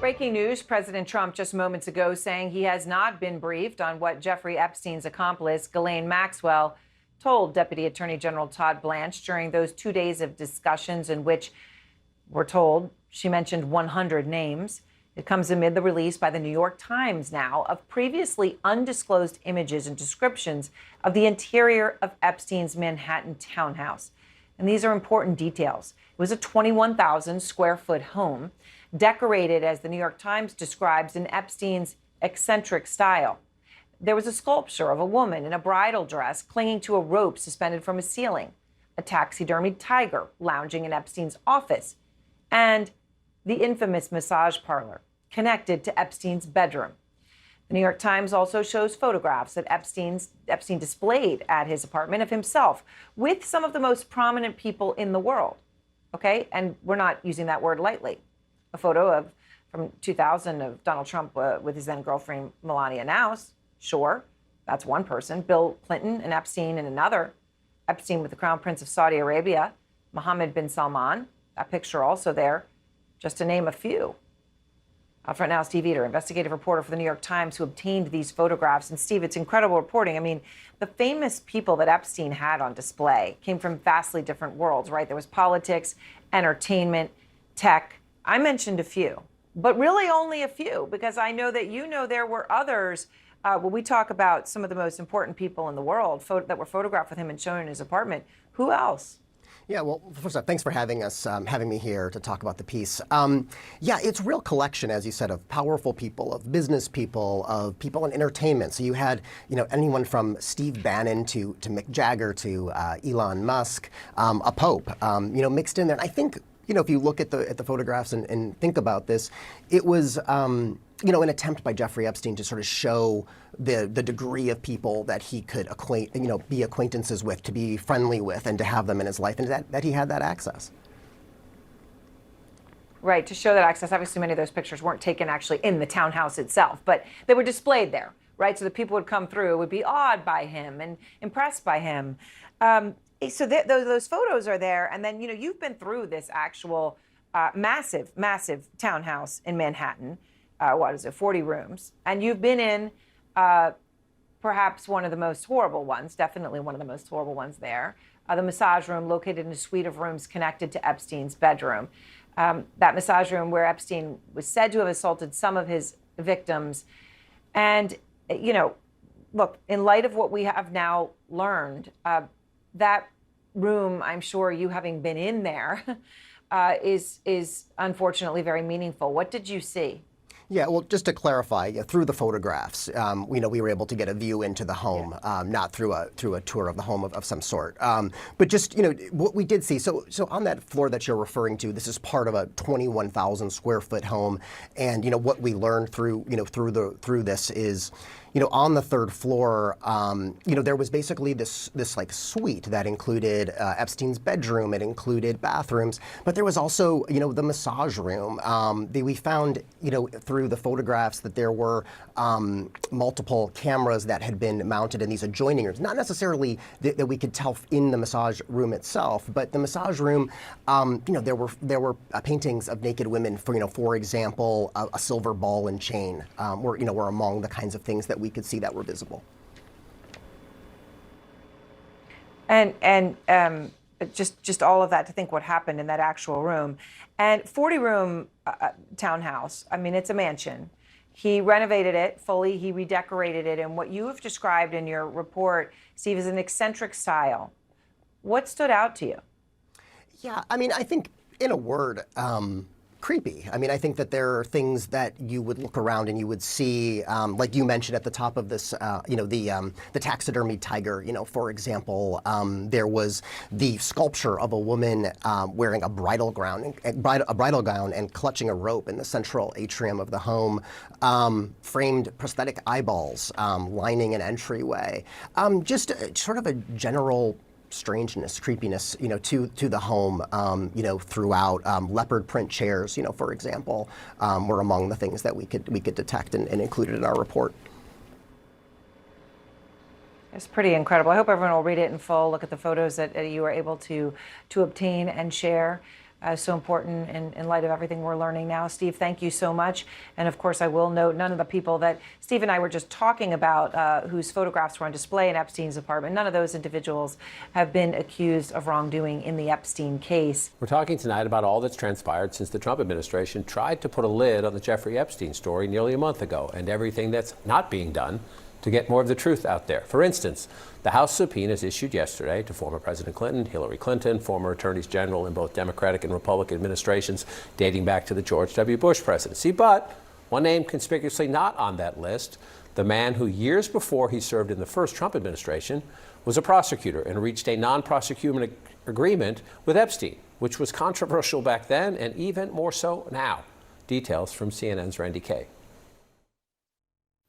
Breaking news, President Trump just moments ago saying he has not been briefed on what Jeffrey Epstein's accomplice, Ghislaine Maxwell, told Deputy Attorney General Todd Blanche during those 2 days of discussions in which we're told she mentioned 100 names. It comes amid the release by the New York Times now of previously undisclosed images and descriptions of the interior of Epstein's Manhattan townhouse. And these are important details. It was a 21,000 square foot home, decorated, as the New York Times describes, in Epstein's eccentric style. There was a sculpture of a woman in a bridal dress clinging to a rope suspended from a ceiling, a taxidermied tiger lounging in Epstein's office, and the infamous massage parlor connected to Epstein's bedroom. The New York Times also shows photographs that Epstein displayed at his apartment of himself with some of the most prominent people in the world. Okay, and we're not using that word lightly. A photo from 2000 of Donald Trump with his then girlfriend Melania Knauss. Sure, that's one person. Bill Clinton and Epstein in another. Epstein with the Crown Prince of Saudi Arabia, Mohammed bin Salman. That picture also there, just to name a few. Front Now, Steve Eater, investigative reporter for the New York Times, who obtained these photographs. And Steve, it's incredible reporting. I mean, the famous people that Epstein had on display came from vastly different worlds, right? There was politics, entertainment, tech. I mentioned a few, but really only a few, because I know that there were others. When we talk about some of the most important people in the world that were photographed with him and shown in his apartment, who else? Yeah, well, first off, thanks for having me here to talk about the piece. Yeah, it's a real collection, as you said, of powerful people, of business people, of people in entertainment. So you had, anyone from Steve Bannon to Mick Jagger to Elon Musk, a pope, mixed in there. And I think, if you look at the photographs and think about this, it was, an attempt by Jeffrey Epstein to sort of show the degree of people that he could be acquaintances with, to be friendly with, and to have them in his life, and that he had that access. Right, to show that access. Obviously, many of those pictures weren't taken actually in the townhouse itself, but they were displayed there, right? So the people would come through, would be awed by him and impressed by him. So those photos are there, and then, you've been through this actual massive townhouse in Manhattan. 40 rooms, and you've been in perhaps one of the most horrible ones, definitely one of the most horrible ones there, the massage room located in a suite of rooms connected to Epstein's bedroom. That massage room where Epstein was said to have assaulted some of his victims. And, look, in light of what we have now learned, that room, I'm sure you having been in there, is unfortunately very meaningful. What did you see? Yeah, well, just to clarify, through the photographs, we were able to get a view into the home, not through a tour of the home of some sort. But just, what we did see, so on that floor that you're referring to, this is part of a 21,000 square foot home, and what we learned through this is, on the third floor, there was basically this like suite that included Epstein's bedroom. It included bathrooms, but there was also, the massage room. We found, through the photographs that there were multiple cameras that had been mounted in these adjoining rooms. Not necessarily that we could tell in the massage room itself, but the massage room, there were paintings of naked women. For example, a silver ball and chain were among the kinds of things that we could see that were visible. And just all of that, to think what happened in that actual room. And 40-room townhouse, I mean, it's a mansion. He renovated it fully, he redecorated it, and what you have described in your report, Steve, is an eccentric style. What stood out to you? Yeah, I mean, I think, in a word, creepy. I mean, I think that there are things that you would look around and you would see, like you mentioned at the top of this, the taxidermy tiger. For example, there was the sculpture of a woman wearing a bridal gown and clutching a rope in the central atrium of the home. Framed prosthetic eyeballs lining an entryway. Just sort of a general strangeness, creepiness, to the home, throughout. Leopard print chairs, for example, were among the things that we could detect and included in our report. It's pretty incredible. I hope everyone will read it in full, look at the photos that you were able to obtain and share. so important in light of everything we're learning now. Steve, thank you so much. And of course, I will note none of the people that Steve and I were just talking about whose photographs were on display in Epstein's apartment, none of those individuals have been accused of wrongdoing in the Epstein case. We're talking tonight about all that's transpired since the Trump administration tried to put a lid on the Jeffrey Epstein story nearly a month ago, and everything that's not being done to get more of the truth out there. For instance, the House subpoenas issued yesterday to former President Clinton, Hillary Clinton, former attorneys general in both Democratic and Republican administrations dating back to the George W. Bush presidency. But one name conspicuously not on that list, the man who years before he served in the first Trump administration was a prosecutor and reached a non-prosecution agreement with Epstein, which was controversial back then and even more so now. Details from CNN's Randy Kaye.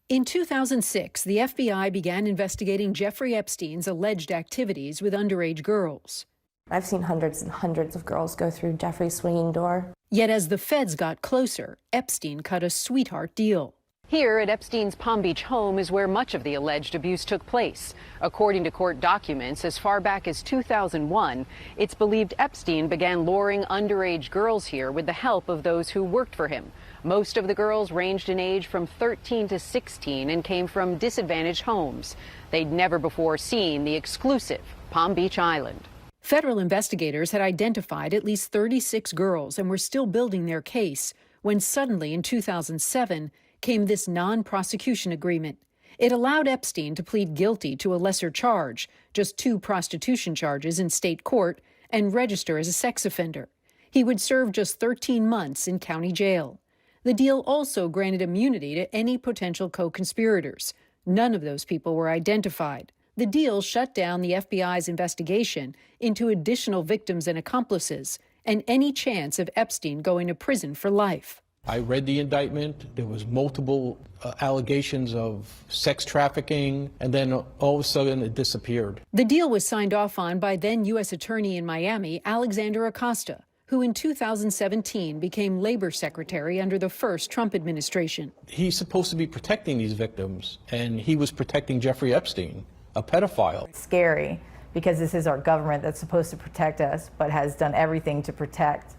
In 2006, the FBI began investigating Jeffrey Epstein's alleged activities with underage girls. I've seen hundreds and hundreds of girls go through Jeffrey's swinging door. Yet as the feds got closer, Epstein cut a sweetheart deal. Here at Epstein's Palm Beach home is where much of the alleged abuse took place. According to court documents, as far back as 2001, it's believed Epstein began luring underage girls here with the help of those who worked for him. Most of the girls ranged in age from 13 to 16 and came from disadvantaged homes. They'd never before seen the exclusive Palm Beach Island. Federal investigators had identified at least 36 girls and were still building their case when suddenly in 2007 came this non-prosecution agreement. It allowed Epstein to plead guilty to a lesser charge, just 2 prostitution charges in state court, and register as a sex offender. He would serve just 13 months in county jail. The deal also granted immunity to any potential co-conspirators. None of those people were identified. The deal shut down the FBI's investigation into additional victims and accomplices and any chance of Epstein going to prison for life. I read the indictment. There was multiple allegations of sex trafficking, and then all of a sudden it disappeared. The deal was signed off on by then U.S. Attorney in Miami, Alexander Acosta, who in 2017 became labor secretary under the first Trump administration. He's supposed to be protecting these victims, and he was protecting Jeffrey Epstein, a pedophile. It's scary because this is our government that's supposed to protect us, but has done everything to protect,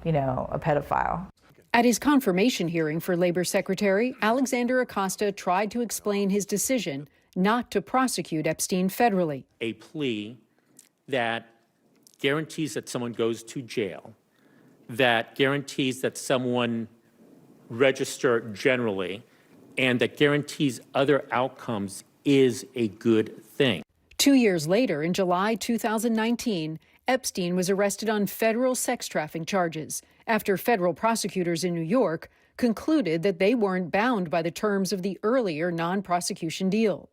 a pedophile. At his confirmation hearing for labor secretary, Alexander Acosta tried to explain his decision not to prosecute Epstein federally. A plea that guarantees that someone goes to jail, that guarantees that someone register generally, and that guarantees other outcomes is a good thing. 2 years later, in July 2019, Epstein was arrested on federal sex trafficking charges after federal prosecutors in New York concluded that they weren't bound by the terms of the earlier non-prosecution deal.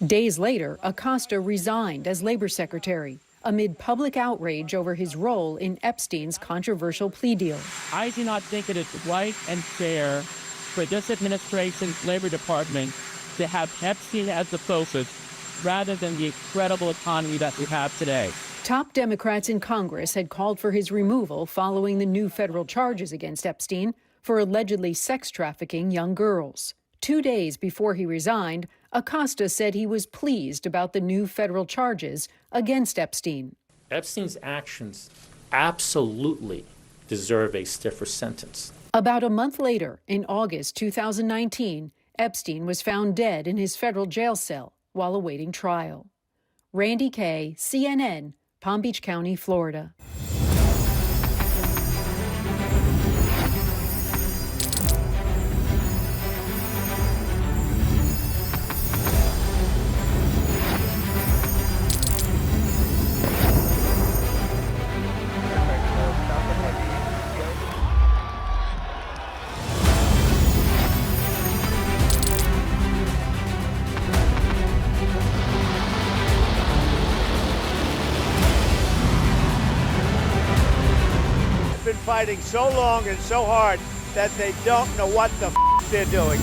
Days later, Acosta resigned as labor secretary amid public outrage over his role in Epstein's controversial plea deal. I do not think it is right and fair for this administration's Labor Department to have Epstein as the focus rather than the incredible economy that we have today. Top Democrats in Congress had called for his removal following the new federal charges against Epstein for allegedly sex trafficking young girls. 2 days before he resigned, Acosta said he was pleased about the new federal charges against Epstein. Epstein's actions absolutely deserve a stiffer sentence. About a month later, in August 2019, Epstein was found dead in his federal jail cell while awaiting trial. Randy Kaye, CNN, Palm Beach County, Florida. Fighting so long and so hard that they don't know what the they're doing.